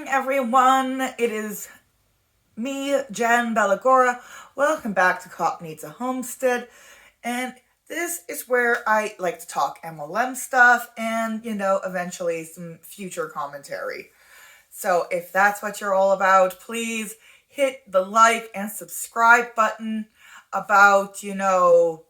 everyone. It is me, Jen Bellagora. Welcome back to Cop Needs a Homestead. And this is where I like to talk MLM stuff and, eventually some future commentary. So if that's what you're all about, please hit the like and subscribe button. About, 19%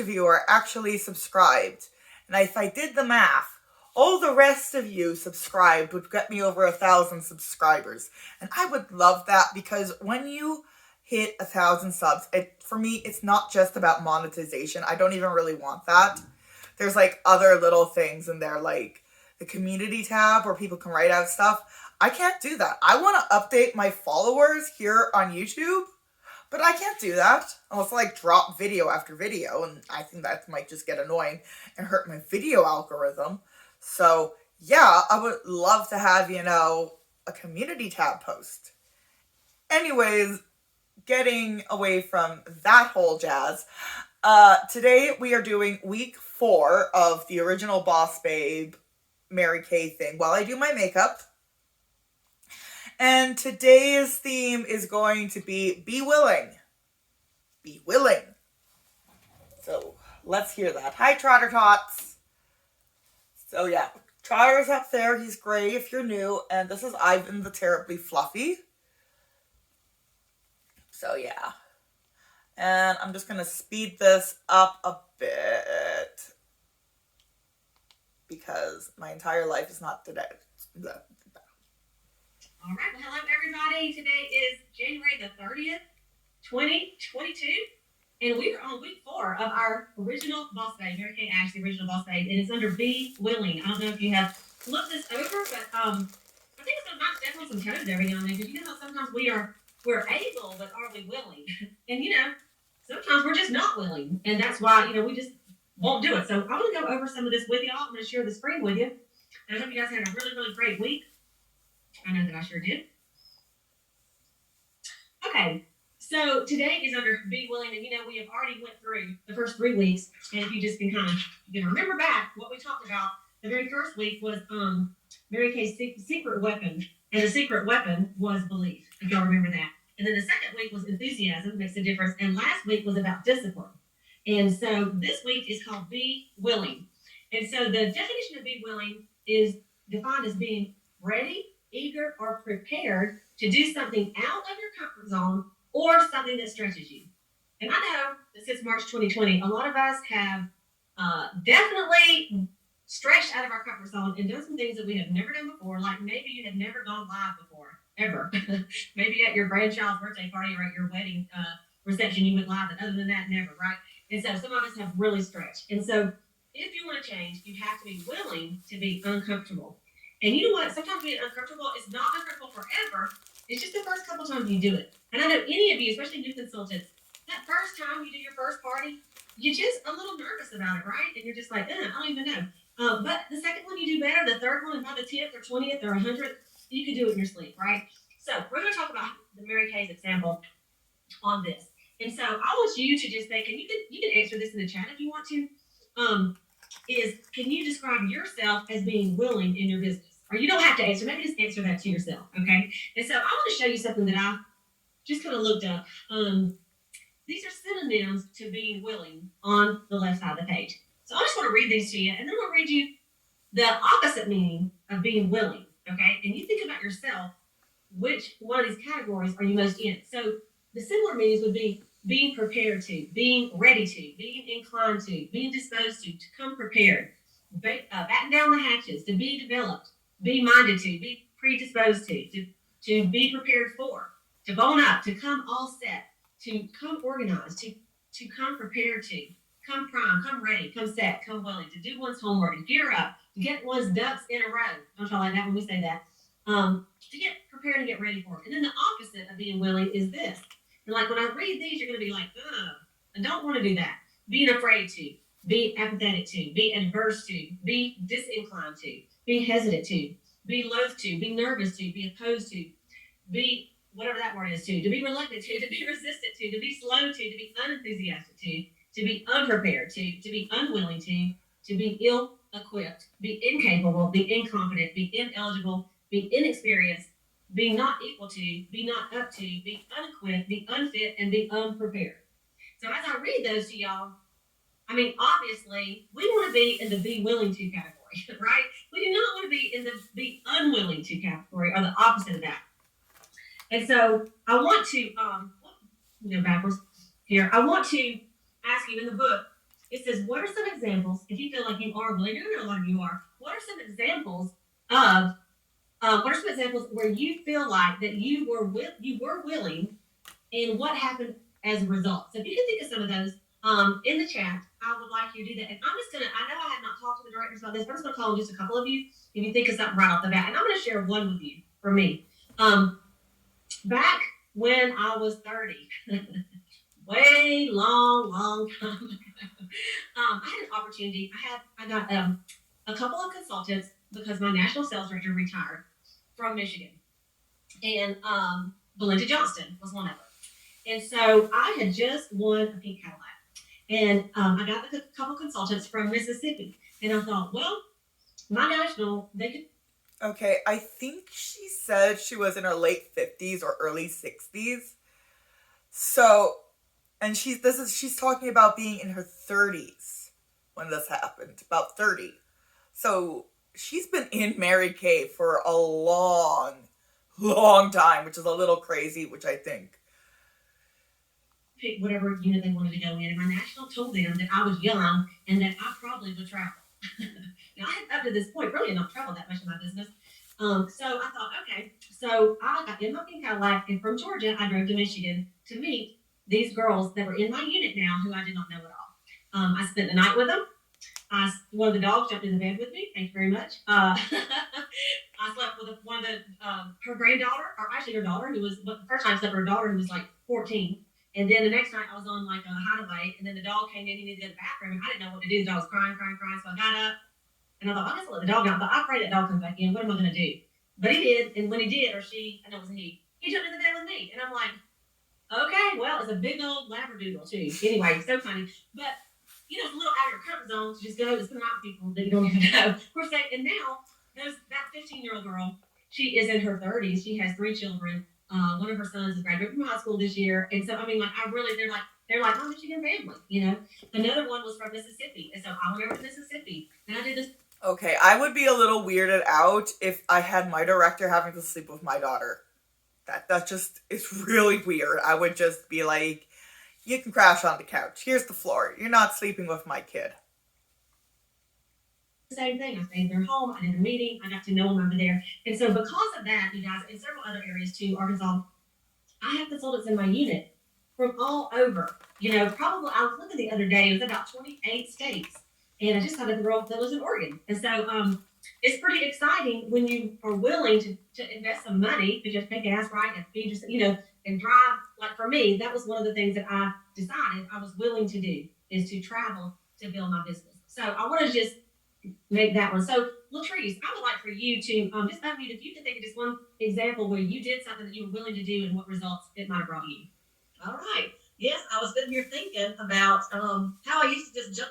of you are actually subscribed. And if I did the math, all the rest of you subscribed would get me over 1,000 subscribers. And I would love that, because when you hit 1,000 subs, for me, it's not just about monetization. I don't even really want that. There's like other little things in there, like the community tab where people can write out stuff. I can't do that. I want to update my followers here on YouTube, but I can't do that unless I like drop video after video, and I think that might just get annoying and hurt my video algorithm. So yeah, I would love to have, a community tab post. Anyways, getting away from that whole jazz, today we are doing week 4 of the original Boss Babe Mary Kay thing while I do my makeup. And today's theme is going to be willing. Be willing. So let's hear that. Hi, Trotter Tots. So yeah, Trotter's up there. He's gray if you're new. And this is Ivan the Terribly Fluffy. So yeah. And I'm just going to speed this up a bit, because my entire life is not today. All right, well, hello everybody. Today is January the 30th, 2022, and we are on week 4 of our original Boss Babe, Mary Kay Ash, the original Boss Babe, and it's under Be Willing. I don't know if you have looked this over, but I think it's going to knock definitely some toes every now and then, because you know how sometimes we're able, but are we willing? And sometimes we're just not willing, and that's why we just won't do it. So I'm going to go over some of this with y'all. I'm going to share the screen with you, and I hope you guys had a really, really great week. I know that I sure did. Okay, so today is under Be Willing, and we have already went through the first 3 weeks, and if you just can remember back what we talked about. The very first week was Mary Kay's secret weapon, and the secret weapon was belief, if y'all remember that. And then the second week was enthusiasm, makes a difference, and last week was about discipline. And so this week is called Be Willing. And so the definition of Be Willing is defined as being ready, eager, or prepared to do something out of your comfort zone or something that stretches you. And I know that since March 2020, a lot of us have definitely stretched out of our comfort zone and done some things that we have never done before. Like maybe you had never gone live before, ever. Maybe at your grandchild's birthday party or at your wedding reception you went live, and other than that, never, right? And so some of us have really stretched. And so if you want to change, you have to be willing to be uncomfortable. And you know what? Sometimes being uncomfortable is not uncomfortable forever. It's just the first couple times you do it. And I know any of you, especially new consultants, that first time you do your first party, you're just a little nervous about it, right? And you're just like, I don't even know. But the second one you do better, the third one, and by the 10th or 20th or 100th, you can do it in your sleep, right? So we're going to talk about the Mary Kay's example on this. And so I want you to just think, and you can answer this in the chat if you want to, can you describe yourself as being willing in your business? Or you don't have to answer, maybe just answer that to yourself, okay? And so I want to show you something that I just kind of looked up. These are synonyms to being willing on the left side of the page. So I just want to read these to you, and then I'm going to read you the opposite meaning of being willing, okay? And you think about yourself, which one of these categories are you most in? So the similar meanings would be being prepared to, being ready to, being inclined to, being disposed to come prepared, batten down the hatches, to be developed, be minded to, be predisposed to be prepared for, to bone up, to come all set, to come organized, to come prepared to, come prime, come ready, come set, come willing, to do one's homework, to gear up, to get one's ducks in a row. Don't y'all like that when we say that? To get prepared and get ready for it. And then the opposite of being willing is this. And like when I read these, you're going to be like, I don't want to do that. Being afraid to, be apathetic to, be adverse to, be disinclined to, be hesitant to, be loath to, be nervous to, be opposed to, be whatever that word is to be reluctant to be resistant to be slow to be unenthusiastic to be unprepared to be unwilling to be ill-equipped, be incapable, be incompetent, be ineligible, be inexperienced, be not equal to, be not up to, be unequipped, be unfit, and be unprepared. So as I read those to y'all, I mean, obviously, we want to be in the be willing to category, right? We do not want to be in the be unwilling to category, or the opposite of that. And so I want to go backwards here. I want to ask you in the book, it says, what are some examples, if you feel like you are willing, I know a lot of you are, what are some examples where you feel like that you were willing, and what happened as a result? So if you can think of some of those in the chat, I would like you to do that. And I'm just going to, I know I have not talked to the directors about this, but I'm just going to call on just a couple of you if you think of something right off the bat. And I'm going to share one with you for me. Back when I was 30, way long time ago, I had an opportunity. I got a couple of consultants because my national sales director retired from Michigan, and Belinda Johnston was one of them. And so I had just won a pink Cadillac, and I got a couple consultants from Mississippi, and I thought, well, my national, they could. Okay, I think she said she was in her late 50s or early 60s. So, and she's talking about being in her 30s when this happened, about 30. So she's been in Mary Kay for a long time, which is a little crazy, which I think. Pick whatever unit they wanted to go in, and my national told them that I was young and that I probably would travel. Now, I had up to this point really not traveled that much in my business. So I thought, okay. So I got in my pink Cadillac, and from Georgia, I drove to Michigan to meet these girls that were in my unit now who I did not know at all. I spent the night with them. One of the dogs jumped in the bed with me. Thank you very much. I slept with one of her granddaughter, or actually her daughter, who was the first time I slept with her daughter, who was like 14. And then the next night I was on like a hideaway, and then the dog came in, he needed to go to the bathroom, and I didn't know what to do. The dog was crying. So I got up, and I thought, I guess I'll let the dog out, but I pray that dog comes back in. What am I going to do? But he did, and when he did, or she, I know it was he jumped in the bed with me, and I'm like, okay, well, it's a big old labradoodle too. Anyway, so funny. But, you know, it's a little out of your comfort zone to just go and spend out with people that you don't even know. Of course, and now, that 15-year-old girl, she is in her 30s. She has 3 children. One of her sons is graduating from high school this year. And so, I mean, like, they're like my Michigan family, you know. Another one was from Mississippi. And so I went over to Mississippi, and I did this. Okay, I would be a little weirded out if I had my director having to sleep with my daughter. That just is really weird. I would just be like, you can crash on the couch. Here's the floor. You're not sleeping with my kid. Same thing. I stayed in their home. I did a meeting. I got to know them over there. And so because of that, you guys, in several other areas too, Arkansas, I have consultants in my unit from all over. You know, probably, I was looking the other day, it was about 28 states. And I just had a girl that was in Oregon. And so it's pretty exciting when you are willing to invest some money to just make gas right and feed yourself, you know, and drive. Like for me, that was one of the things that I decided I was willing to do, is to travel to build my business. So I want to just make that one. So Latrice, I would like for you to just unmute if you can think of just one example where you did something that you were willing to do and what results it might have brought you. All right. Yes, I was sitting here thinking about how I used to just jump.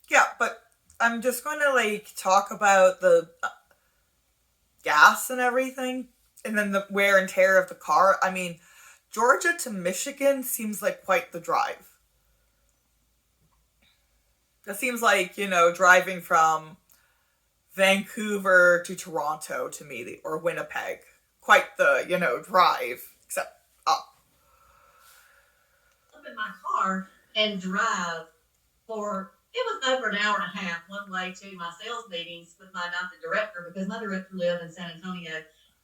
Yeah, but I'm just going to like talk about the gas and everything, and then the wear and tear of the car. I mean, Georgia to Michigan seems like quite the drive. It seems like, you know, driving from Vancouver to Toronto to me, or Winnipeg. Quite the, you know, drive, except up. Up in my car and drive for, it was over an hour and a half one way to my sales meetings with my adopted director, because my director lived in San Antonio,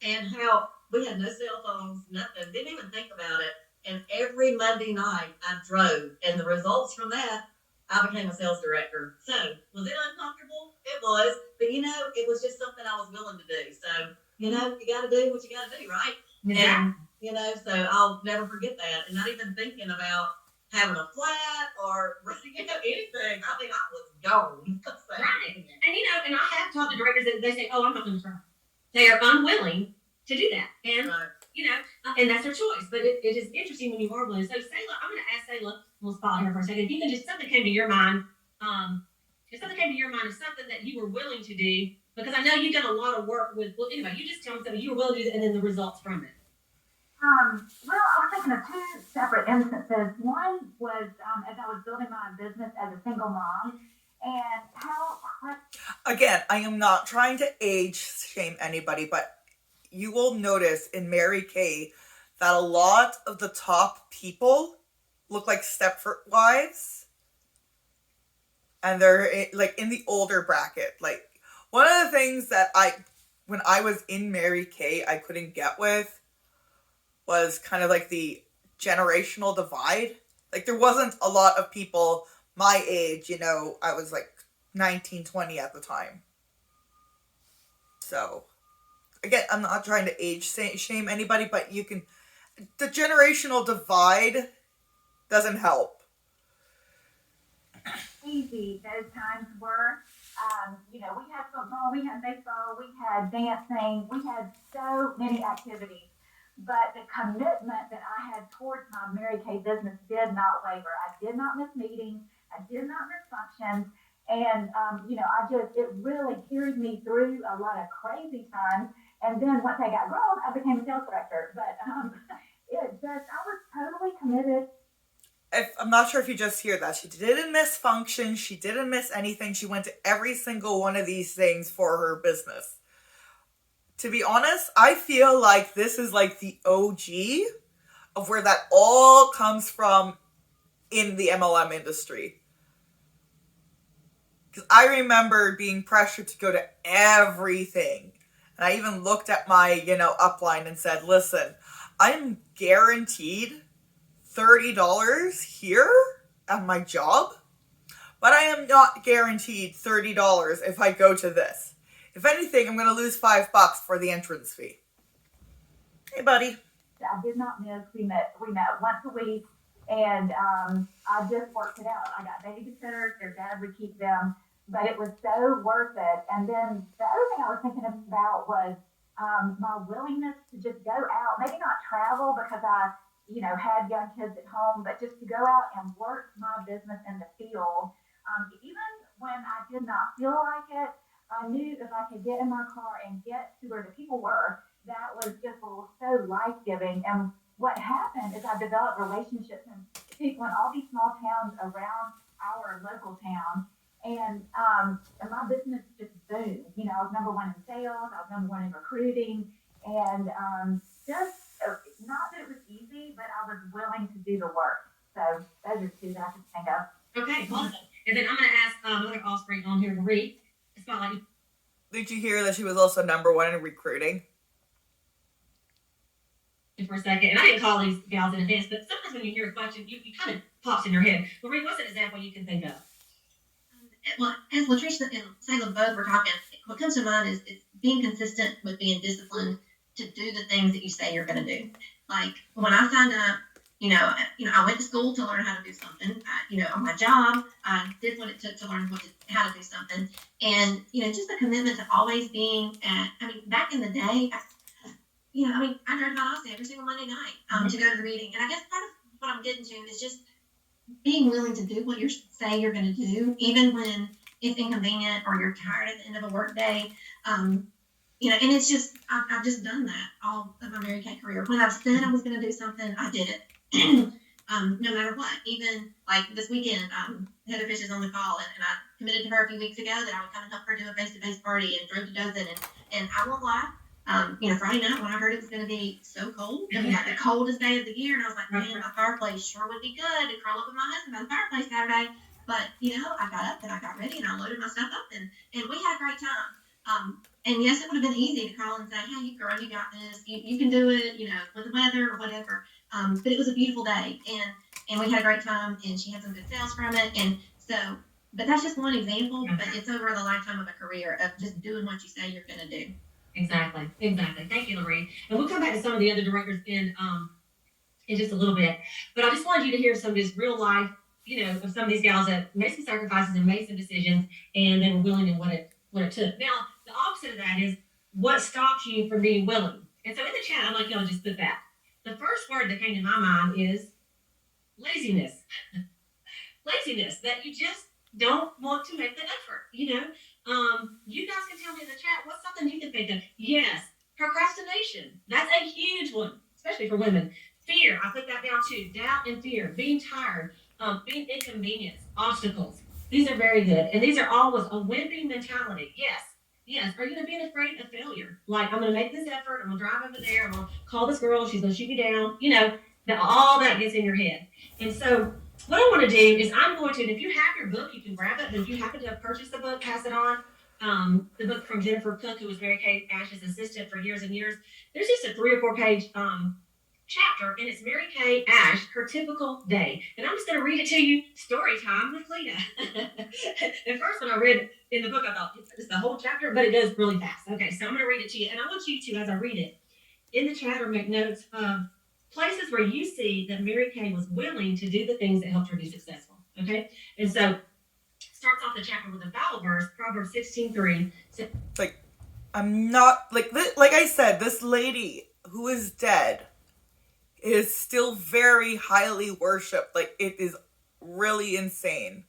and how we had no cell phones, nothing, didn't even think about it. And every Monday night I drove, and the results from that, I became a sales director. So, was it uncomfortable? It was. But, you know, it was just something I was willing to do. So, you know, you got to do what you got to do, right? Yeah. And, you know, so I'll never forget that. And not even thinking about having a flat or, you know, anything. I think I was gone. So, right. And, you know, and I have talked to directors that they say, oh, I'm not going to try. They are unwilling to do that. And, right. You know, and that's their choice. But it is interesting when you are willing. So, Sayla, I'm going to ask Sayla, we'll spot her for a second. If you can just, something came to your mind, if something came to your mind of something that you were willing to do Because I know you've done a lot of work with, well, anyway, you just tell me something you were willing to do and then the results from it. Well, I was thinking of two separate instances. One was as I was building my business as a single mom, and how. Again, I am not trying to age shame anybody, but you will notice in Mary Kay that a lot of the top people look like stepwives, and they're like in the older bracket. Like, one of the things that when I was in Mary Kay, I couldn't get with was kind of like the generational divide. Like, there wasn't a lot of people my age, I was like 19, 20 at the time. So, again, I'm not trying to age shame anybody, but the generational divide doesn't help. Easy those times were. We had football, we had baseball, we had dancing, we had so many activities. But the commitment that I had towards my Mary Kay business did not waver. I did not miss meetings. I did not miss functions. And, it really carried me through a lot of crazy times. And then once I got grown, I became a sales director. But I was totally committed. I'm not sure if you just hear that. She didn't miss functions. She didn't miss anything. She went to every single one of these things for her business. To be honest, I feel like this is like the OG of where that all comes from in the MLM industry. Because I remember being pressured to go to everything. And I even looked at my, upline and said, listen, I'm guaranteed $30 here at my job, but I am not guaranteed $30 if I go to this. If anything, I'm going to lose $5 for the entrance fee. Hey, buddy. I did not miss. We met once a week, and I just worked it out. I got babysitters. Their dad would keep them, but it was so worth it. And then the other thing I was thinking about was my willingness to just go out, maybe not travel because I, had young kids at home, but just to go out and work my business in the field. Even when I did not feel like it, I knew if I could get in my car and get to where the people were, that was just so life-giving. And what happened is I developed relationships with people in all these small towns around our local town. And my business just boomed. I was number one in sales. I was number one in recruiting. And not that it was easy, but I was willing to do the work. So those are two that I could think of. Okay, awesome. And then I'm going to ask another offspring on here to read. Spotlight. Did you hear that she was also number one in recruiting? For a second, and I didn't call these gals in advance, but sometimes when you hear a question, you kind of pops in your head. Marie, what's an example you can think of? Well, as Latricia and Salem both were talking, what comes to mind is being consistent with being disciplined to do the things that you say you're going to do. Like when I signed up, I went to school to learn how to do something. On my job, I did what it took to learn how to do something. And, just the commitment to always being back in the day, I drove my house every single Monday night to go to the meeting. And I guess part of what I'm getting to is just being willing to do what you say you're going to do, even when it's inconvenient or you're tired at the end of a work day. And it's just, I've just done that all of my Mary Kay career. When I've said I was going to do something, I did it. No matter what. Even like this weekend, Heather Fish is on the call, and I committed to her a few weeks ago that I would come and help her do a face-to-face party and drove to Dothan. And I won't lie, Friday night when I heard it was going to be so cold, it was like the coldest day of the year, and I was like, man, my fireplace sure would be good to curl up with my husband by the fireplace Saturday. But, I got up and I got ready and I loaded my stuff up and we had a great time. And yes, it would have been easy to call and say, hey, girl, you got this. You can do it, with the weather or whatever. But it was a beautiful day and we had a great time and she had some good sales from it. And so, but that's just one example, but it's over the lifetime of a career of just doing what you say you're going to do. Exactly. Thank you, Lorraine. And we'll come back to some of the other directors in just a little bit. But I just wanted you to hear some of this real life, of some of these gals that made some sacrifices and made some decisions, and they were willing in what it took. Now, the opposite of that is what stops you from being willing. And so in the chat, I'd like y'all to just put that. The first word that came to my mind is laziness. Laziness, that don't want to make the effort, you know? You guys can tell me in the chat, what's something you can think of? Yes, procrastination. That's a huge one, especially for women. Fear, I put that down too. Doubt and fear, being tired, being inconvenienced, obstacles. These are very good. And these are all with a wimpy mentality. Yes. Yes. Are you going to be afraid of failure? Like, I'm going to make this effort. I'm going to drive over there. I'm going to call this girl. She's going to shoot me down. You know, that all that gets in your head. And so what I want to do is I'm going to, and if you have your book, you can grab it. And if you happen to have purchased the book, pass it on. The book from Jennifer Cook, who was Mary Kay Ash's assistant for years and years. There's just a 3 or 4 page chapter, and it's Mary Kay Ash, her typical day. And I'm just going to read it to you. Story time with Lita. At first, when I read it in the book, I thought it's the whole chapter, but it goes really fast. Okay, so I'm going to read it to you, and I want you to, as I read it, in the chat or make notes of places where you see that Mary Kay was willing to do the things that helped her be successful. Okay, and so starts off the chapter with a Bible verse, Proverbs 16:3. Like, I'm not like I said, this lady who is dead is still very highly worshipped. Like, it is really insane.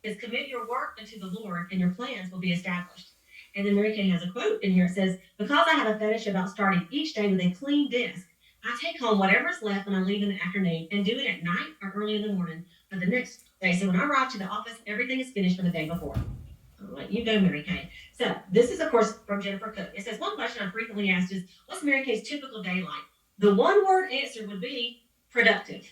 Is commit your work unto the Lord, and your plans will be established. And then Mary Kay has a quote in here. It says, because I have a fetish about starting each day with a clean desk, I take home whatever's left when I leave in the afternoon and do it at night or early in the morning of the next day. So when I arrive to the office, everything is finished for the day before. I'll let you go, Mary Kay. So this is, of course, from Jennifer Cook. It says, one question I'm frequently asked is, what's Mary Kay's typical day like? The one-word answer would be productive.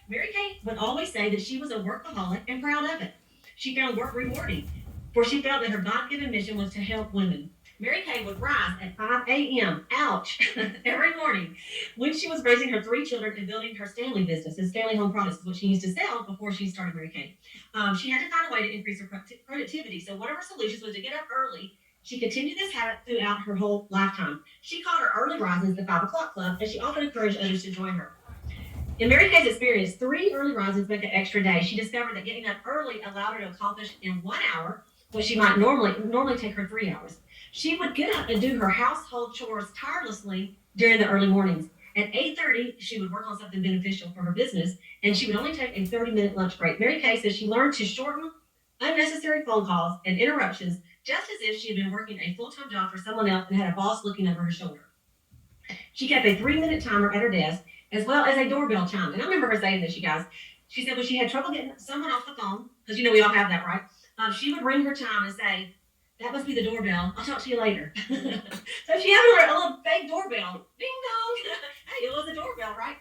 Mary Kay would always say that she was a workaholic and proud of it. She found work rewarding, for she felt that her God-given mission was to help women. Mary Kay would rise at 5 a.m., ouch, every morning when she was raising her 3 children and building her Stanley business. And Stanley Home Products is what she used to sell before she started Mary Kay. She had to find a way to increase her productivity. So one of her solutions was to get up early. She continued this habit throughout her whole lifetime. She called her early risings the 5 o'clock club, and she often encouraged others to join her. In Mary Kay's experience, 3 early risings make an extra day. She discovered that getting up early allowed her to accomplish in 1 hour what she might normally take her 3 hours. She would get up and do her household chores tirelessly during the early mornings. At 8:30, she would work on something beneficial for her business, and she would only take a 30-minute lunch break. Mary Kay says she learned to shorten unnecessary phone calls and interruptions, just as if she had been working a full-time job for someone else and had a boss looking over her shoulder. She kept a 3-minute timer at her desk, as well as a doorbell chime. And I remember her saying this, you guys. She said when she had trouble getting someone off the phone, because we all have that, right? She would ring her chime and say, that must be the doorbell. I'll talk to you later. So she had a little fake doorbell. Ding dong. Hey, it was a doorbell, right?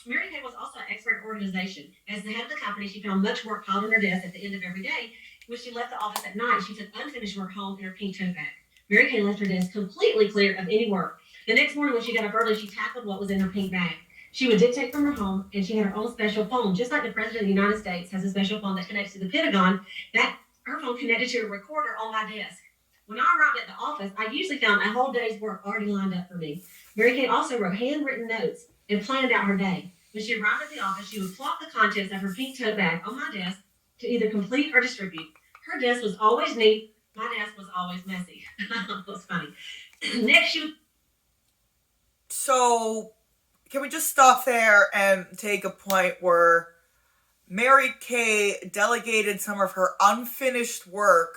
Mary Kay was also an expert in organization. As the head of the company, she found much work piled on her desk at the end of every day. When she left the office at night, she took unfinished work home in her pink tote bag. Mary Kay left her desk completely clear of any work. The next morning when she got up early, she tackled what was in her pink bag. She would dictate from her home, and she had her own special phone. Just like the President of the United States has a special phone that connects to the Pentagon, that her phone connected to a recorder on my desk. When I arrived at the office, I usually found a whole day's work already lined up for me. Mary Kay also wrote handwritten notes and planned out her day. When she arrived at the office, she would plop the contents of her pink tote bag on my desk to either complete or distribute. Her desk was always neat. My desk was always messy. It was funny. Next, So, can we just stop there and take a point where Mary Kay delegated some of her unfinished work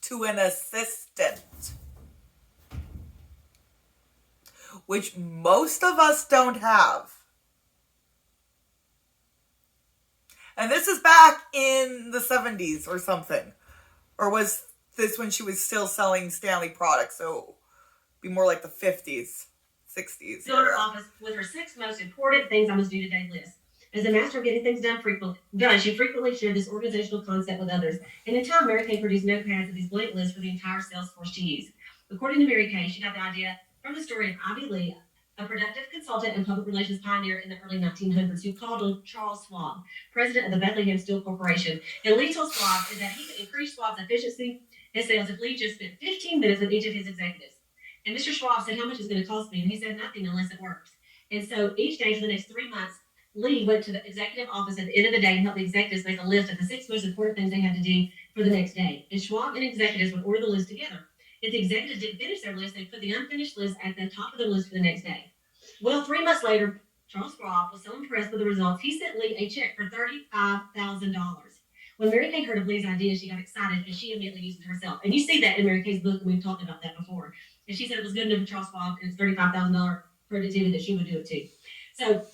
to an assistant, which most of us don't have. And this is back in the 70s or something. Or was this when she was still selling Stanley products? So be more like the 50s, 60s. Go to her office with her 6 most important things I must do today list. As a master of getting things done, she frequently shared this organizational concept with others. And in time, Mary Kay produced notepads of these blank lists for the entire sales force to use. According to Mary Kay, she got the idea from the story of Ivy Lee, a productive consultant and public relations pioneer in the early 1900s who called on Charles Schwab, president of the Bethlehem Steel Corporation. And Lee told Schwab that he could increase Schwab's efficiency and sales if Lee just spent 15 minutes with each of his executives. And Mr. Schwab said, how much is it going to cost me? And he said, nothing unless it works. And so each day for the next 3 months, Lee went to the executive office at the end of the day and helped the executives make a list of the 6 most important things they had to do for the next day. And Schwab and executives would order the list together. If the executives didn't finish their list, they put the unfinished list at the top of the list for the next day. Well, 3 months later, Charles Schwab was so impressed with the results, he sent Lee a check for $35,000. When Mary Kay heard of Lee's idea, she got excited and she immediately used it herself. And you see that in Mary Kay's book, and we've talked about that before. And she said it was good enough for Charles Schwab and it's $35,000 productivity that she would do it too. So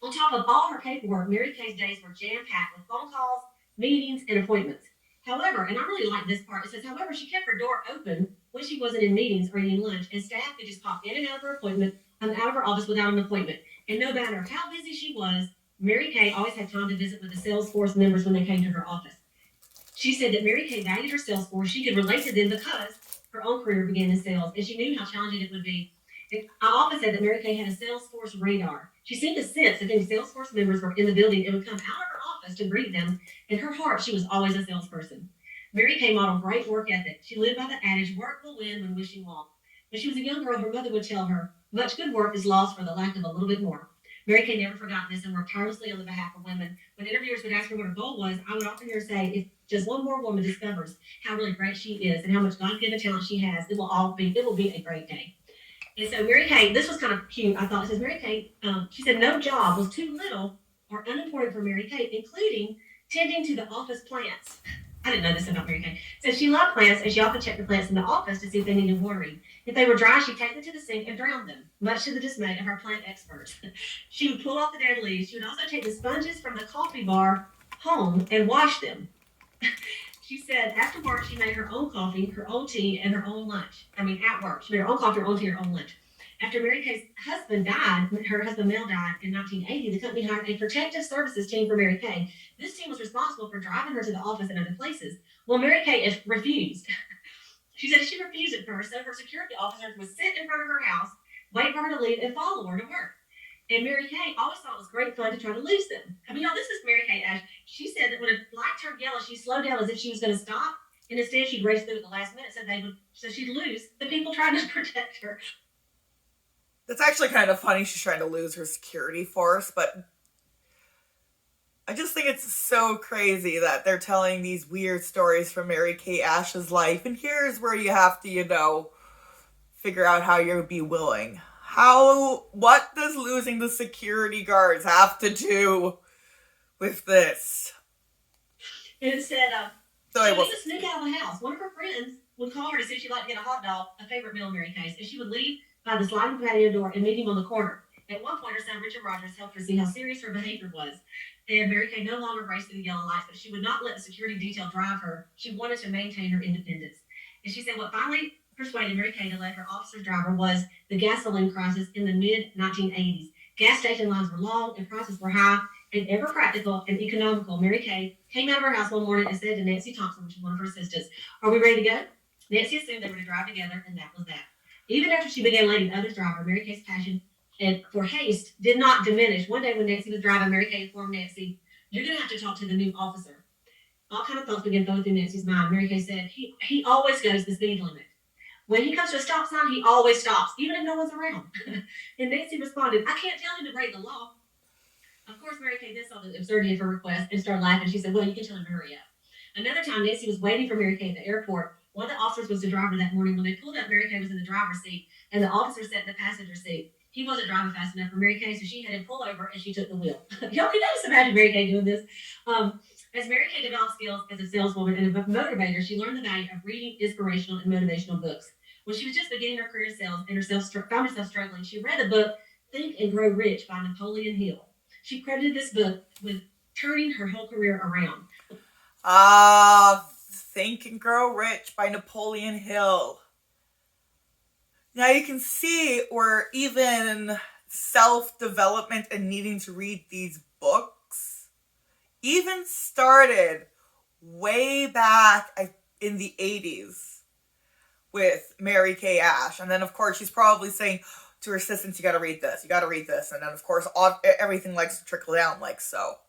on top of all her paperwork, Mary Kay's days were jam-packed with phone calls, meetings, and appointments. However, and I really like this part, it says, however, she kept her door open when she wasn't in meetings or eating lunch, and staff could just pop in and out of her appointment, out of her office without an appointment. And no matter how busy she was, Mary Kay always had time to visit with the sales force members when they came to her office. She said that Mary Kay valued her sales force. She could relate to them because her own career began in sales, and she knew how challenging it would be. And I often said that Mary Kay had a sales force radar. She seemed to sense that if sales force members were in the building and would come out of her office to greet them. In her heart, she was always a salesperson. Mary Kay modeled great work ethic. She lived by the adage, work will win when wishing won't. When she was a young girl, her mother would tell her, much good work is lost for the lack of a little bit more. Mary Kay never forgot this and worked tirelessly on the behalf of women. When interviewers would ask her what her goal was, I would often hear her say, if just one more woman discovers how really great she is and how much God-given talent she has, it will be a great day. And so Mary Kay, this was kind of cute, I thought. It says Mary Kay, she said no job was too little or unimportant for Mary Kay, including tending to the office plants. I didn't know this about Mary Kay. So she loved plants, and she often checked the plants in the office to see if they needed watering. If they were dry, she'd take them to the sink and drown them, much to the dismay of her plant experts. She would pull off the dead leaves. She would also take the sponges from the coffee bar home and wash them. She said after work, she made her own coffee, her own tea, and her own lunch. At work, she made her own coffee, her own tea, her own lunch. After Mary Kay's husband died, her husband Mel died in 1980, the company hired a protective services team for Mary Kay. This team was responsible for driving her to the office and other places. Well, Mary Kay refused. She said she refused at first, so her security officers would sit in front of her house, wait for her to leave, and follow her to work. And Mary Kay always thought it was great fun to try to lose them. This is Mary Kay Ash. She said that when a light turned yellow, she'd slow down as if she was going to stop, and instead she'd race through at the last minute so she'd lose the people trying to protect her. That's actually kind of funny. She's trying to lose her security force, but I just think it's so crazy that they're telling these weird stories from Mary Kay Ash's life. And here's where you have to, figure out how you'll be willing. What does losing the security guards have to do with this? And it said, she would even sneak out of the house. One of her friends would call her to see if she'd like to get a hot dog, a favorite meal of Mary Kay's, and she would leave by the sliding patio door and meet him on the corner. At one point, her son Richard Rogers helped her see how serious her behavior was. And Mary Kay no longer raced through the yellow lights, but she would not let the security detail drive her. She wanted to maintain her independence. And she said what finally persuaded Mary Kay to let her officer's driver was the gasoline crisis in the mid-1980s. Gas station lines were long and prices were high, and ever practical and economical. Mary Kay came out of her house one morning and said to Nancy Thompson, which was one of her assistants, "Are we ready to go?" Nancy assumed they were to drive together, and that was that. Even after she began letting others drive her, Mary Kay's passion and for haste did not diminish. One day when Nancy was driving, Mary Kay informed Nancy, "You're going to have to talk to the new officer." All kind of thoughts began going through Nancy's mind. Mary Kay said, he always goes the speed limit. When he comes to a stop sign, he always stops, even if no one's around. And Nancy responded, "I can't tell him to break the law." Of course, Mary Kay then saw the absurdity of her request and started laughing. She said, "Well, you can tell him to hurry up." Another time, Nancy was waiting for Mary Kay at the airport. One of the officers was the driver that morning. When they pulled up, Mary Kay was in the driver's seat, and the officer sat in the passenger seat. He wasn't driving fast enough for Mary Kay, so she had him pull over, and she took the wheel. Y'all can just imagine Mary Kay doing this. As Mary Kay developed skills as a saleswoman and a motivator, she learned the value of reading inspirational and motivational books. When she was just beginning her career in sales and found herself struggling, she read the book Think and Grow Rich by Napoleon Hill. She credited this book with turning her whole career around. Think and Grow Rich by Napoleon Hill. Now you can see where even self-development and needing to read these books even started way back in the 80s with Mary Kay Ash. And then, of course, she's probably saying to her assistants, you got to read this, you got to read this. And then, of course, everything likes to trickle down like so.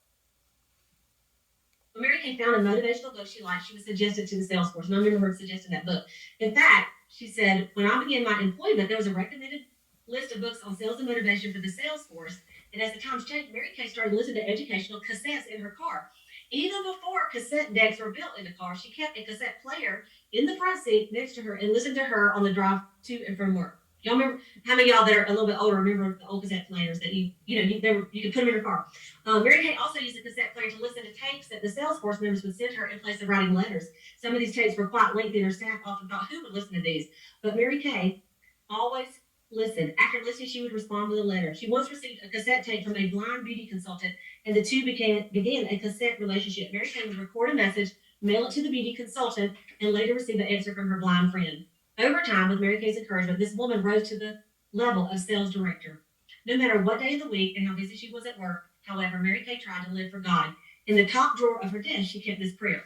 When Mary Kay found a motivational book she liked, she would suggest it to the sales force. And I remember her suggesting that book. In fact, she said, when I began my employment, there was a recommended list of books on sales and motivation for the sales force. And as the times changed, Mary Kay started listening to educational cassettes in her car. Even before cassette decks were built in the car, she kept a cassette player in the front seat next to her and listened to her on the drive to and from work. Y'all remember how many of y'all that are a little bit older remember the old cassette players that you could put them in your car. Mary Kay also used a cassette player to listen to tapes that the sales force members would send her in place of writing letters. Some of these tapes were quite lengthy, and her staff often thought, who would listen to these? But Mary Kay always listened. After listening, she would respond with a letter. She once received a cassette tape from a blind beauty consultant, and the two began a cassette relationship. Mary Kay would record a message, mail it to the beauty consultant, and later receive an answer from her blind friend. Over time, with Mary Kay's encouragement, this woman rose to the level of sales director. No matter what day of the week and how busy she was at work, however, Mary Kay tried to live for God. In the top drawer of her desk, she kept this prayer.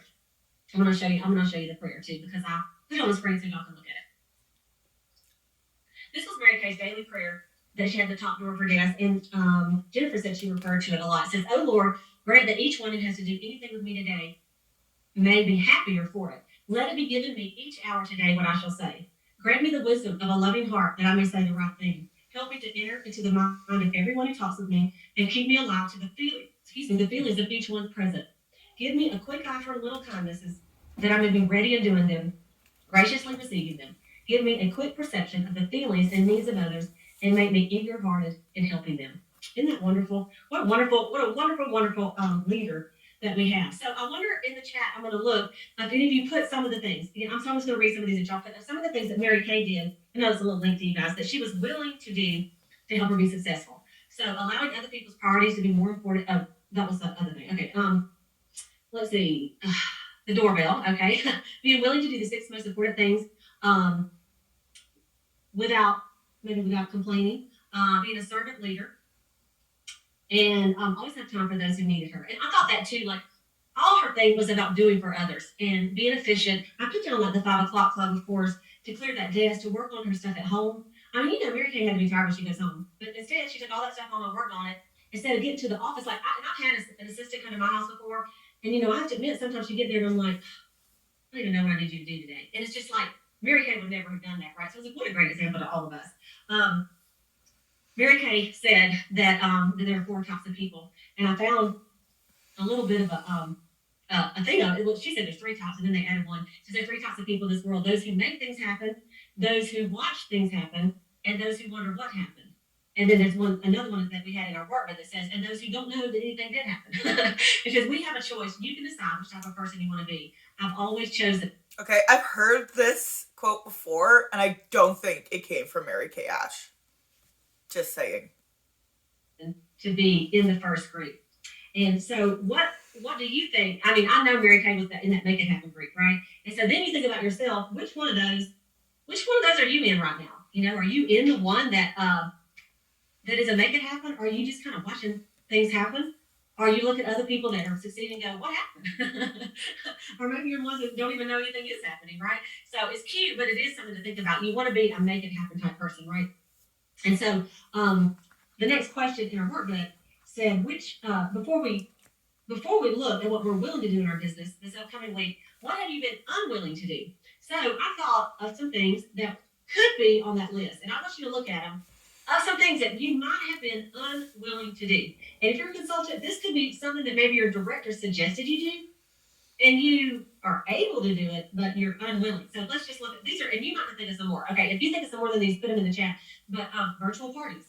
I'm going to show you the prayer too, because I put it on the screen so y'all can look at it. This was Mary Kay's daily prayer that she had at the top drawer of her desk, and Jennifer said she referred to it a lot. It says, "Oh Lord, grant that each one who has to do anything with me today may be happier for it. Let it be given me each hour today what I shall say. Grant me the wisdom of a loving heart that I may say the right thing. Help me to enter into the mind of everyone who talks with me and keep me alive to the feelings of each one present. Give me a quick eye for little kindnesses that I may be ready in doing them, graciously receiving them. Give me a quick perception of the feelings and needs of others and make me eager-hearted in helping them." Isn't that wonderful? What a wonderful leader that we have. So I wonder in the chat, I'm going to look if any of you put some of the things. I'm just going to read some of these that y'all put. Some of the things that Mary Kay did, I know it's a little lengthy, you guys, that she was willing to do to help her be successful. So allowing other people's priorities to be more important. Oh, that was the other thing. Okay. Let's see. The doorbell. Okay. Being willing to do the 6 most important things without complaining. Being a servant leader. And always have time for those who needed her. And I thought that too, like all her thing was about doing for others and being efficient. I put down like the 5 o'clock club, of course, to clear that desk, to work on her stuff at home. I mean, Mary Kay had to be tired when she goes home. But instead, she took all that stuff home and worked on it. Instead of getting to the office, like I've had an assistant come to my house before. And, I have to admit, sometimes you get there and I'm like, I don't even know what I need you to do today. And it's just like, Mary Kay would never have done that, right? So it was what a great example to all of us. Mary Kay said that there are 4 types of people, and I found a little bit of a thing of it. Well, she said there's 3 types, and then they added one. So there's 3 types of people in this world: those who make things happen, those who watch things happen, and those who wonder what happened. And then there's another one that we had in our workbook that says, and those who don't know that anything did happen. It says we have a choice. You can decide which type of person you want to be. I've always chosen. Okay, I've heard this quote before, and I don't think it came from Mary Kay Ash. Just saying. To be in the first group. And so what do you think? I mean, I know Mary Kay was in that Make It Happen group, right? And so then you think about yourself, which one of those are you in right now? Are you in the one that is a Make It Happen? Or are you just kind of watching things happen? Or you look at other people that are succeeding and go, what happened? Or maybe you're ones that don't even know anything is happening, right? So it's cute, but it is something to think about. You want to be a Make It Happen type person, right? And so the next question in our workbook said, before we look at what we're willing to do in our business this upcoming week, what have you been unwilling to do? So I thought of some things that could be on that list, and I want you to look at them, of some things that you might have been unwilling to do. And if you're a consultant, this could be something that maybe your director suggested you do, and you are able to do it, but you're unwilling. So let's just look at these and you might not think of some more. Okay, if you think of some more than these, put them in the chat. But virtual parties,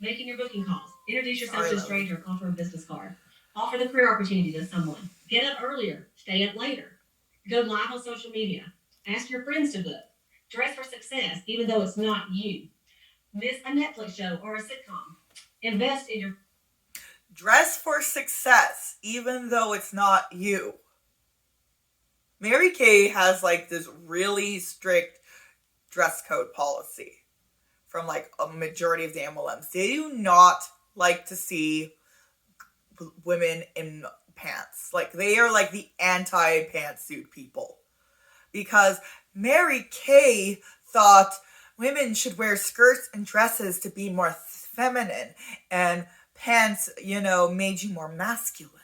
making your booking calls, introduce yourself to a stranger, offer a business card, offer the career opportunity to someone, get up earlier, stay up later, go live on social media, ask your friends to book, dress for success, even though it's not you, miss a Netflix show or a sitcom, invest in your... Dress for success, even though it's not you. Mary Kay has like this really strict dress code policy from like a majority of the MLMs. They do not like to see women in pants. Like they are like the anti-pantsuit people. Because Mary Kay thought women should wear skirts and dresses to be more feminine, and pants, made you more masculine.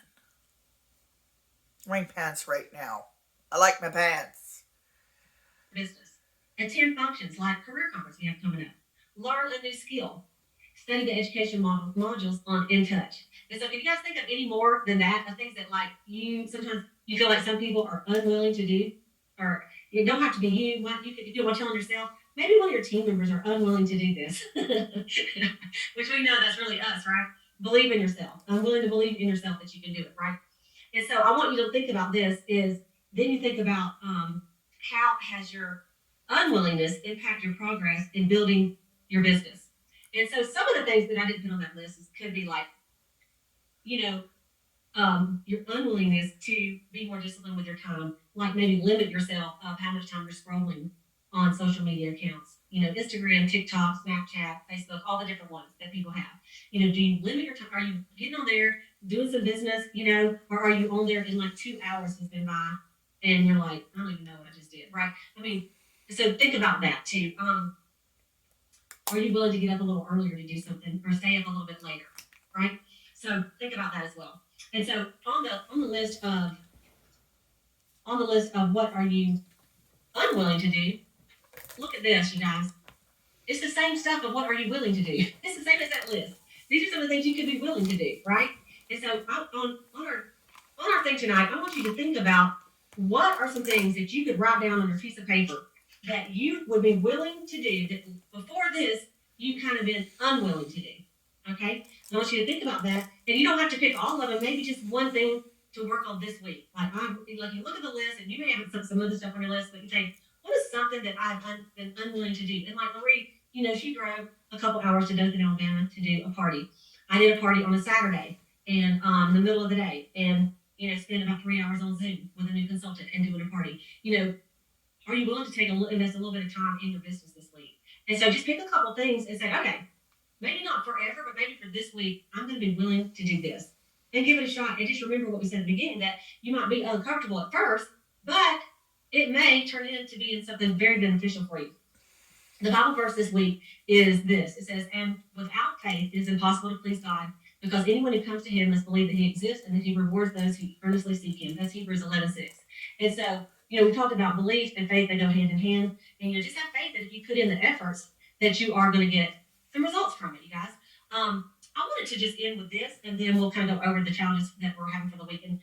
I'm wearing pants right now. I like my pants. Business. Attend functions like career conference we have coming up. Learn a new skill. Study the education modules on In Touch. And so if you guys think of any more than that, of things that like sometimes feel like some people are unwilling to do, or it don't have to be you. If you don't want to tell yourself, maybe one of your team members are unwilling to do this, which we know that's really us, right? Believe in yourself. I'm willing to believe in yourself that you can do it, right? And so I want you to think about this is then you think about how has your unwillingness impact your progress in building your business. And so some of the things that I didn't put on that list could be like, your unwillingness to be more disciplined with your time, like maybe limit yourself of how much time you're scrolling on social media accounts, Instagram, TikTok, Snapchat, Facebook, all the different ones that people have. Do you limit your time? Are you getting on there doing some business, or are you on there in like 2 hours has been by and you're like, I don't even know what I just did, right? I mean, so think about that too. Are you willing to get up a little earlier to do something or stay up a little bit later, right? So think about that as well. And so on the list of what are you unwilling to do, look at this, you guys. It's the same stuff of what are you willing to do. It's the same as that list. These are some of the things you could be willing to do, right? And so on our thing tonight, I want you to think about what are some things that you could write down on a piece of paper that you would be willing to do that before this you kind of been unwilling to do. Okay? I want you to think about that, and you don't have to pick all of them. Maybe just one thing to work on this week. Like you look at the list, and you may have some other stuff on your list, but you say, what is something that I've been unwilling to do? And like Marie, she drove a couple hours to Dothan, Alabama to do a party. I did a party on a Saturday, and in the middle of the day, and spend about 3 hours on Zoom with a new consultant and doing a party. Are you willing to invest a little bit of time in your business this week? And so just pick a couple things and say, okay, maybe not forever, but maybe for this week, I'm going to be willing to do this and give it a shot. And just remember what we said at the beginning, that you might be uncomfortable at first, but it may turn into being something very beneficial for you. The Bible verse this week is this. It says, and without faith, it is impossible to please God, because anyone who comes to him must believe that he exists and that he rewards those who earnestly seek him. That's Hebrews 11:6. And so, we talked about belief and faith, they go hand in hand. And just have faith that if you put in the efforts, that you are going to get some results from it, you guys. I wanted to just end with this, and then we'll kind of go over the challenges that we're having for the week. And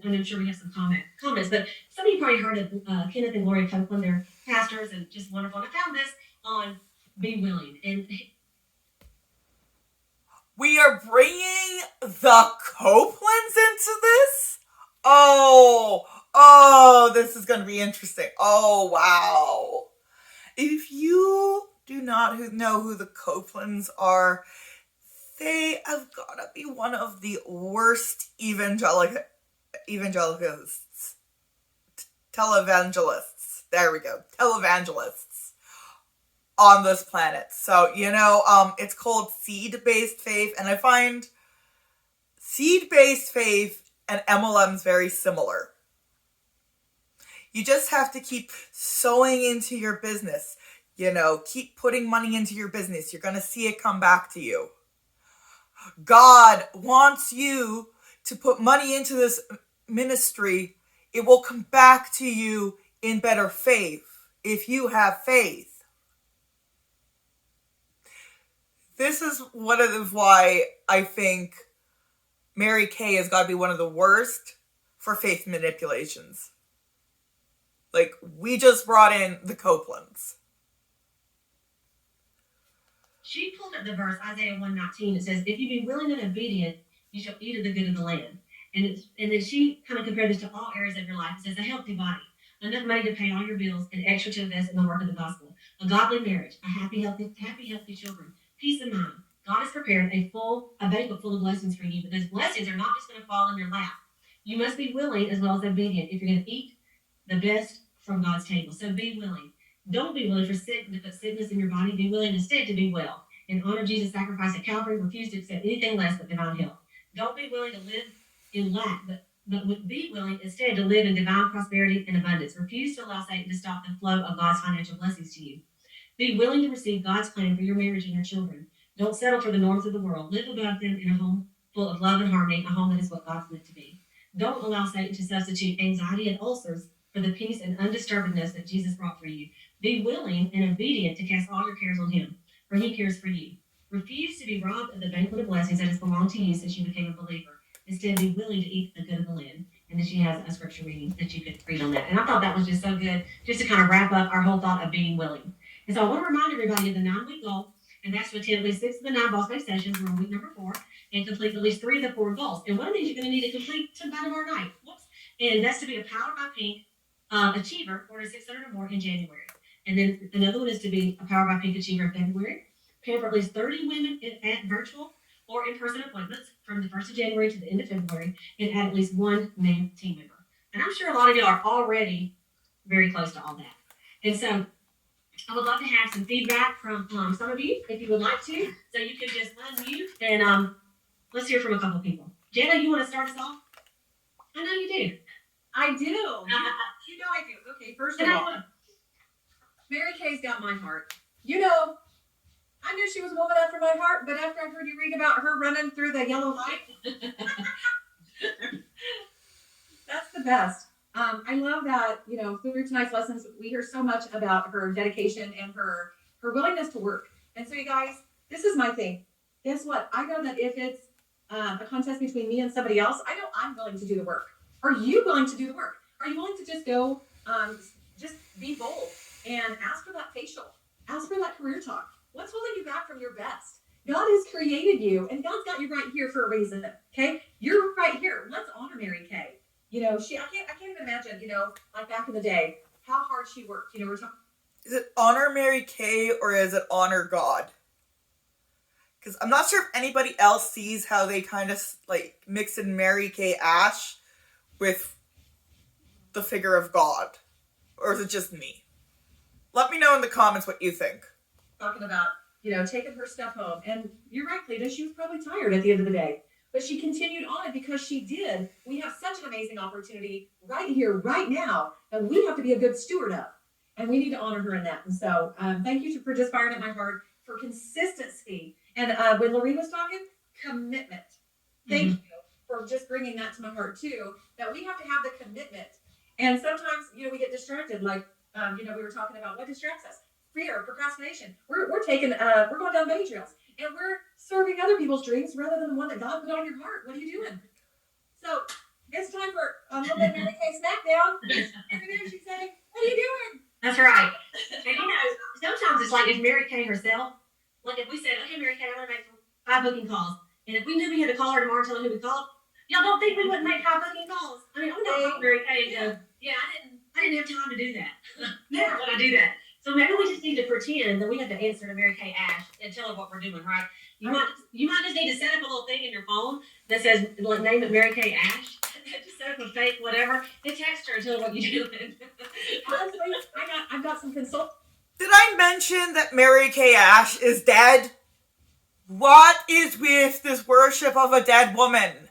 I'm sure we have some comments. But some of you probably heard of Kenneth and Gloria Copeland. They're pastors and just wonderful. And I found this on Be Willing. And we are bringing the Copelands into this? Oh, this is going to be interesting. Oh, wow. If you do not know who the Copelands are, they have got to be one of the worst televangelists. There we go. Televangelists on this planet. So, it's called seed-based faith, and I find seed-based faith and MLMs very similar. You just have to keep sowing into your business. Keep putting money into your business. You're going to see it come back to you. God wants you to put money into this ministry. It will come back to you in better faith if you have faith. This is why I think Mary Kay has got to be one of the worst for faith manipulations. Like, we just brought in the Copelands. She pulled up the verse, Isaiah 1:19. It says, if you be willing and obedient, you shall eat of the good of the land. And then she kind of compared this to all areas of your life. It says, a healthy body, enough money to pay all your bills, and extra to invest in the work of the gospel. A godly marriage, a happy, healthy children, peace of mind. God has prepared a banquet full of blessings for you, but those blessings are not just going to fall in your lap. You must be willing as well as obedient if you're going to eat the best from God's table. So be willing. Don't be willing to put sickness in your body. Be willing instead to be well and honor Jesus' sacrifice at Calvary. Refuse to accept anything less but divine health. Don't be willing to live in lack, but be willing instead to live in divine prosperity and abundance. Refuse to allow Satan to stop the flow of God's financial blessings to you. Be willing to receive God's plan for your marriage and your children. Don't settle for the norms of the world. Live above them in a home full of love and harmony, a home that is what God's meant to be. Don't allow Satan to substitute anxiety and ulcers for the peace and undisturbedness that Jesus brought for you. Be willing and obedient to cast all your cares on him, for he cares for you. Refuse to be robbed of the banquet of blessings that has belonged to you since you became a believer. Instead, be willing to eat the good of the land. And then she has a scripture reading that you could read on that. And I thought that was just so good, just to kind of wrap up our whole thought of being willing. And so I want to remind everybody of the 9-week goal, and that's to attend at least 6 of the 9 boss face sessions. We're on week number 4, and complete at least 3 of the 4 goals. And one of these you're going to need to complete by tomorrow night. Whoops. And that's to be a Powered by Pink achiever, order 600 or more in January. And then another one is to be a Powered by Pink achiever in February. Pay for at least 30 women at virtual or in-person appointments from the 1st of January to the end of February, and add at least 1 new team member. And I'm sure a lot of you are already very close to all that. And so I would love to have some feedback from some of you, if you would like to. So you can just unmute and let's hear from a couple people. Jana, you want to start us off? I know you do. I do. You know I do. Okay, first of all, Mary Kay's got my heart. You know, I knew she was a woman after my heart, but after I heard you read about her running through the yellow light, that's the best. I love that, you know, through tonight's lessons, we hear so much about her dedication and her willingness to work. And so you guys, this is my thing. Guess what? I know that if it's a contest between me and somebody else, I know I'm willing to do the work. Are you willing to do the work? Are you willing to just go, just be bold and ask for that facial, ask for that career talk? What's holding you back from your best? God has created you, and God's got you right here for a reason. Okay, you're right here. Let's honor Mary Kay. You know, I can't even imagine. You know, like back in the day, how hard she worked. You know, we're talking. Is it honor Mary Kay or is it honor God? Because I'm not sure if anybody else sees how they kind of like mix in Mary Kay Ash with the figure of God, or is it just me? Let me know in the comments what you think. Talking about, you know, taking her stuff home. And you're right, Cleta, she was probably tired at the end of the day. But she continued on it because she did. We have such an amazing opportunity right here, right now, that we have to be a good steward of. And we need to honor her in that. And so thank you for just firing at my heart for consistency. And when Lorene was talking, commitment. Thank you for just bringing that to my heart too, that we have to have the commitment. And sometimes, you know, we get distracted. Like, you know, we were talking about what distracts us. Fear, procrastination. We're going down bunny trails, and we're serving other people's dreams rather than the one that God put on your heart. What are you doing? So it's time for a little bit of Mary Kay Smackdown. Every day she's saying, "What are you doing?" That's right. And you know, sometimes it's like if Mary Kay herself, like if we said, "Okay, Mary Kay, I'm gonna make 5 booking calls," and if we knew we had to call her tomorrow and tell her who we called, y'all don't think we wouldn't make 5 booking calls? I mean, I'm not call Mary Kay and go, "Yeah, I didn't have time to do that." Never would I do that. So maybe we just need to pretend that we have to answer to Mary Kay Ash and tell her what we're doing, right? You might just need to set up a little thing in your phone that says, like, name it Mary Kay Ash. Just set up a fake whatever and text her and tell her what you're doing. Honestly, I've got some consult. Did I mention that Mary Kay Ash is dead? What is with this worship of a dead woman?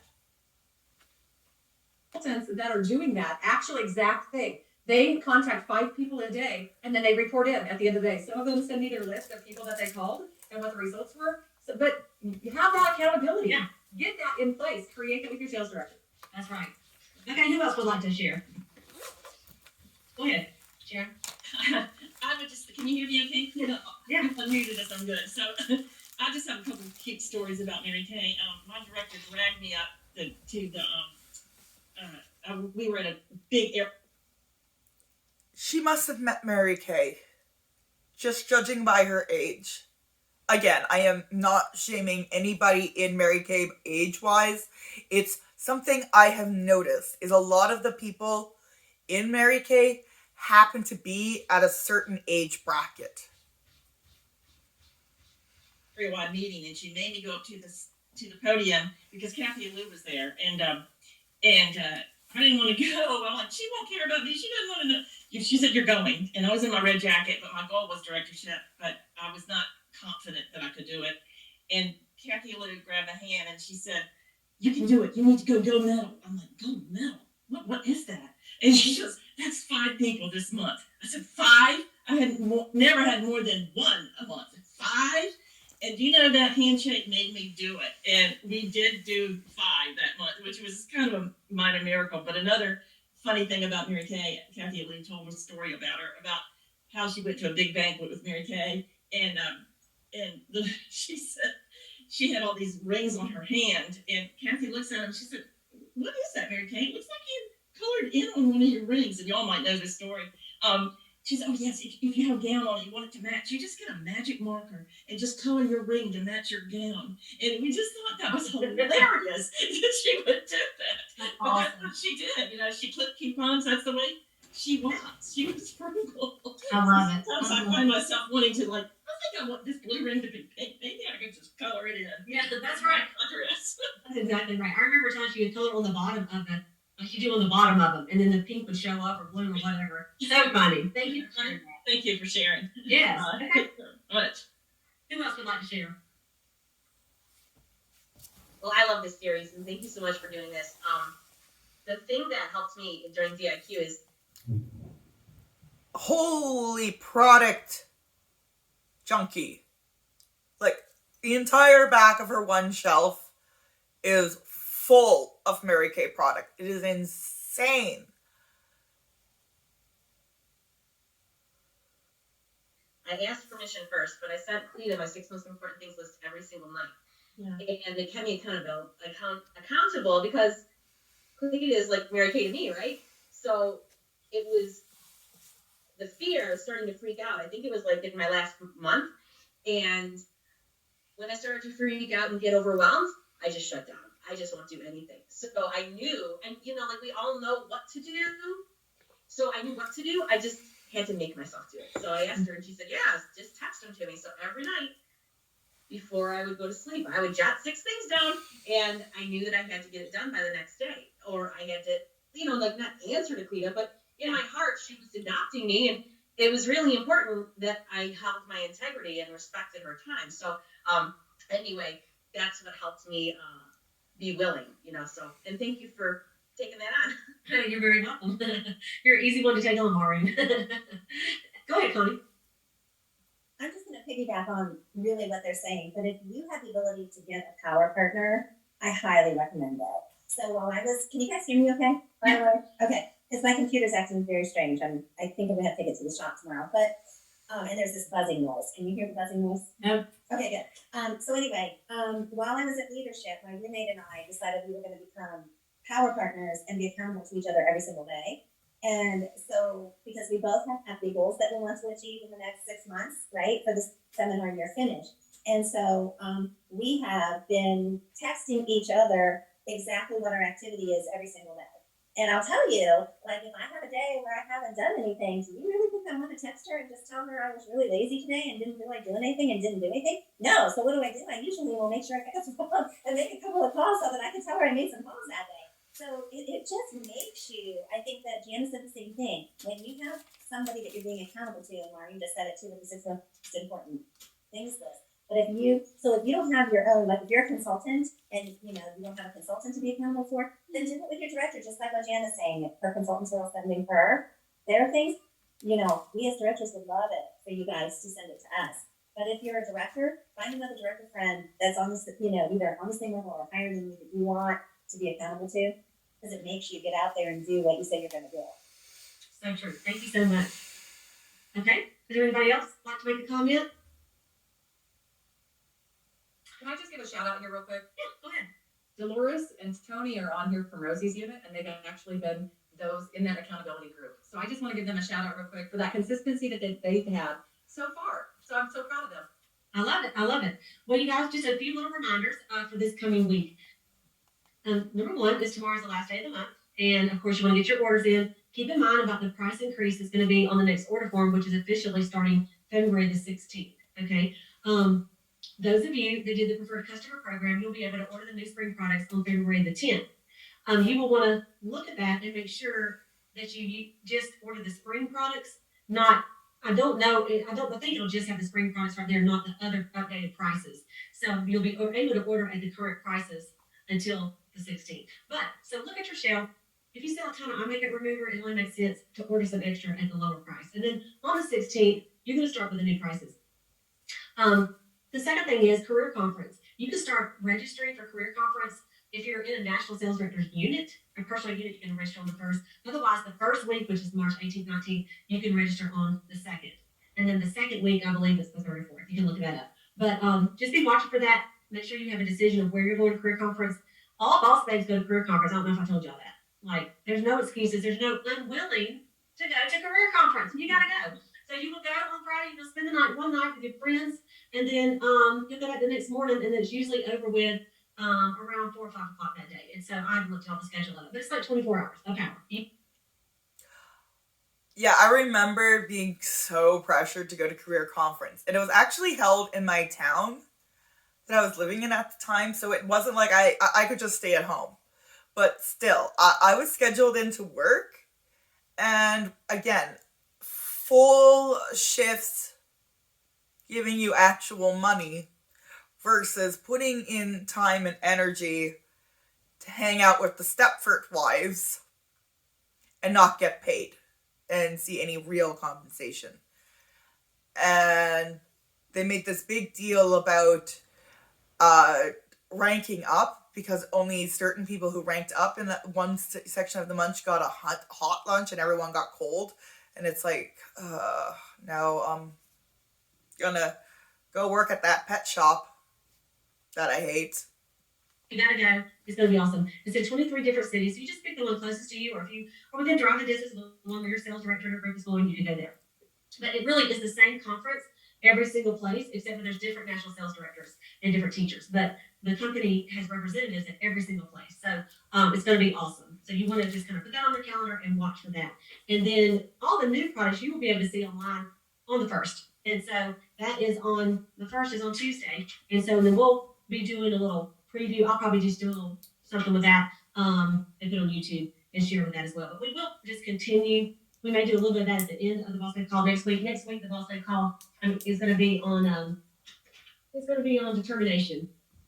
Consultants that are doing that actual exact thing. They contact 5 people a day, and then they report in at the end of the day. Some of them send me their list of people that they called and what the results were. So, but you have that accountability. Yeah. Get that in place. Create that with your sales director. That's right. Okay, who else would like to share? Go ahead, Sharon. I would just, can you hear me okay? Yeah. I'm unmuted as I'm good. So I just have a couple of cute stories about Mary Kay. My director dragged me up we were at a big air. She must have met Mary Kay, just judging by her age. Again, I am not shaming anybody in Mary Kay age-wise. It's something I have noticed is a lot of the people in Mary Kay happen to be at a certain age bracket. Very wide meeting, and she made me go up to the podium because Kathy Lou was there, and I didn't want to go. I'm like, she won't care about me. She doesn't want to know. She said, "You're going," and I was in my red jacket, but my goal was directorship, but I was not confident that I could do it. And Kathy Lou grabbed my hand and she said, "You can do it. You need to go gold medal." I'm like, "Gold medal? What is that?" And she goes, "That's 5 people this month." I said, 5? I had never had more than 1 a month. 5? And you know, that handshake made me do it. And we did do 5 that month, which was kind of a minor miracle. But another funny thing about Mary Kay, Kathy Lou told me a story about her, about how she went to a big banquet with Mary Kay. And she said she had all these rings on her hand. And Kathy looks at her and she said, "What is that, Mary Kay? It looks like you colored in on one of your rings." And y'all might know this story. she said, oh yes, if you have a gown on, you want it to match, you just get a magic marker and just color your ring to match your gown. And we just thought that was hilarious that she would do that. That's But awesome. that's what she did. You know, she clipped coupons. That's the way she was. She was frugal. I love it. Sometimes I find myself wanting to, like, I think I want this blue ring to be pink. Maybe I could just color it in. Yeah, that's right. My dress. That's exactly right. I remember times she would color on the bottom of the, like you do on the bottom of them, and then the pink would show up or blue or whatever. So funny. Thank you for sharing that. Thank you for sharing. Yes. Okay. Much. Who else would like to share? Well, I love this series, and thank you so much for doing this. The thing that helped me during DIQ is Holy product junkie. Like, the entire back of her one shelf is full of Mary Kay product. It is insane. I asked permission first, but I sent Cleta my 6 most important things list every single night. Yeah. And it kept me accountable because Cleta is like Mary Kay to me, right? So it was the fear of starting to freak out. I think it was like in my last month. And when I started to freak out and get overwhelmed, I just shut down. I just won't do anything. So I knew, and you know, like we all know what to do. So I knew what to do. I just had to make myself do it. So I asked her and she said, yeah, just text them to me. So every night before I would go to sleep, I would jot 6 things down, and I knew that I had to get it done by the next day. Or I had to, you know, like not answer to Cleta, but in my heart, she was adopting me, and it was really important that I held my integrity and respected her time. So anyway, that's what helped me be willing, you know, so, and thank you for taking that on. You're very welcome. You're an easy one to take on, Maureen. Go ahead, Connie. I'm just going to piggyback on really what they're saying, but if you have the ability to get a power partner, I highly recommend that. So while I was, can you guys hear me okay? By the way? Okay, because my computer's acting very strange. I think I'm going to have to take it to the shop tomorrow, but, and there's this buzzing noise. Can you hear the buzzing noise? No. Okay, good. So anyway, while I was at leadership, my roommate and I decided we were going to become power partners and be accountable to each other every single day. And so, because we both have happy goals that we want to achieve in the next 6 months, right, for this seminar year finish. And so we have been texting each other exactly what our activity is every single day. And I'll tell you, like, if I have a day where I haven't done anything, do you really think I want to text her and just tell her I was really lazy today and didn't feel like doing anything and didn't do anything? No. So what do? I usually will make sure I pick up the phone and make a couple of calls so that I can tell her I made some calls that day. So it just makes you, I think that Janice said the same thing. When you have somebody that you're being accountable to, and Maureen just said it too with the 6 most important things list. But if you don't have your own, like if you're a consultant and you don't have a consultant to be accountable for, then do it with your director, just like what Janice saying. If her consultants are sending her their things, we as directors would love it for you guys to send it to us. But if you're a director, find another director friend that's on this, either on the same level or higher than you that you want to be accountable to, because it makes you get out there and do what you say you're going to do. So true. Thank you so much. Okay. Is there anybody else like to make a comment? Can I just give a shout out here real quick? Yeah, go ahead. Dolores and Tony are on here from Rosie's unit, and they've actually been those in that accountability group. So I just want to give them a shout out real quick for that consistency that they've had so far. So I'm so proud of them. I love it. I love it. Well, you guys, just a few little reminders for this coming week. Number 1 is tomorrow's the last day of the month. And of course, you want to get your orders in. Keep in mind about the price increase that's going to be on the next order form, which is officially starting February the 16th. Okay. Those of you that did the preferred customer program, you'll be able to order the new spring products on February the 10th. You will want to look at that and make sure that you just order the spring products, I think it'll just have the spring products right there, not the other updated prices. So you'll be able to order at the current prices until the 16th. But, so look at your shelf. If you sell a ton of eye makeup remover, it only makes sense to order some extra at the lower price. And then on the 16th, you're going to start with the new prices. The second thing is career conference. You can start registering for career conference if you're in a national sales director's unit, a personal unit. You can register on the 1st. Otherwise, the first week, which is March 18th, 19th, you can register on the 2nd. And then the second week, I believe, is the 3rd or 4th. You can look that up. But just be watching for that. Make sure you have a decision of where you're going to career conference. All boss babes go to career conference. I don't know if I told y'all that. Like, there's no excuses. There's no unwilling to go to career conference. You gotta go. So you will go on Friday, you'll spend the night, one night with your friends, and then you'll go back the next morning, and it's usually over with around 4 or 5 o'clock that day. And so I haven't looked at all the schedule of it, but it's like 24 hours of power. Yeah, I remember being so pressured to go to career conference, and it was actually held in my town that I was living in at the time, so it wasn't like I could just stay at home. But still, I was scheduled into work, and again, full shifts giving you actual money versus putting in time and energy to hang out with the Stepford wives and not get paid and see any real compensation. And they made this big deal about ranking up, because only certain people who ranked up in that one section of the munch got a hot lunch and everyone got cold. And it's like, no, I'm gonna go work at that pet shop that I hate. You gotta go. It's gonna be awesome. It's in 23 different cities. So you just pick the one closest to you, or if you are within driving distance of the one where your sales director or group is going, you can go there. But it really is the same conference every single place, except for there's different national sales directors and different teachers. But the company has representatives at every single place. So it's going to be awesome. So you want to just kind of put that on your calendar and watch for that. And then all the new products you will be able to see online on the 1st. And so that is on, the 1st is on Tuesday. And so then we'll be doing a little preview. I'll probably just do a little something with that and put it on YouTube and share with that as well. But we will just continue. We may do a little bit of that at the end of the Boss Babe Call next week. Next week, the Boss Babe Call is going to be on determination.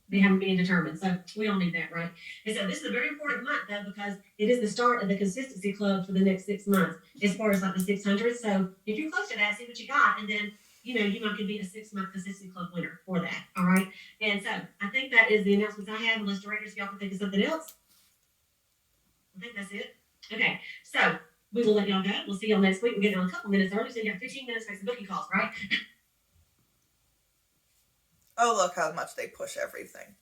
They haven't been determined, so we all need that, right? And so this is a very important month, though, because it is the start of the consistency club for the next 6 months, as far as like the 600. So if you're close to that, see what you got, and then you might could be a 6-month consistency club winner for that. All right. And so I think that is the announcements I have. Unless directors, y'all can think of something else. I think that's it. Okay. So we will let y'all go. We'll see y'all next week. We're getting on a couple minutes early, so you got 15 minutes to make some booking calls, right? Oh, look how much they push everything.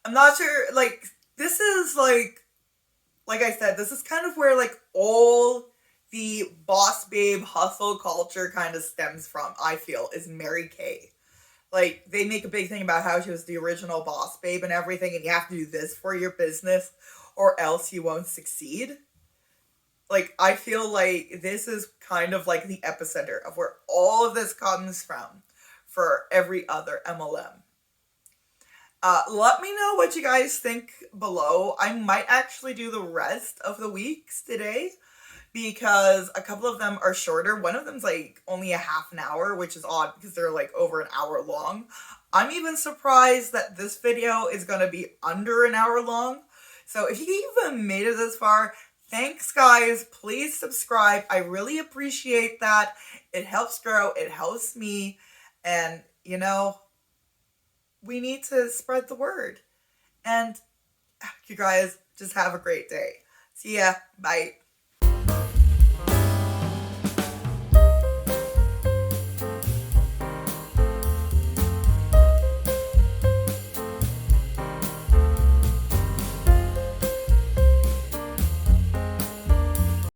I'm not sure, like, this is, like I said, this is kind of where, like, all the boss babe hustle culture kind of stems from, I feel, is Mary Kay. Like, they make a big thing about how she was the original boss babe and everything, and you have to do this for your business, or else you won't succeed. Like, I feel like this is kind of like the epicenter of where all of this comes from for every other MLM. Let me know what you guys think below. I might actually do the rest of the weeks today, because a couple of them are shorter. One of them's like only a half an hour, which is odd because they're like over an hour long. I'm even surprised that this video is going to be under an hour long. So if you even made it this far, thanks guys. Please subscribe. I really appreciate that. It helps grow. It helps me. And, we need to spread the word. And you guys just have a great day. See ya. Bye.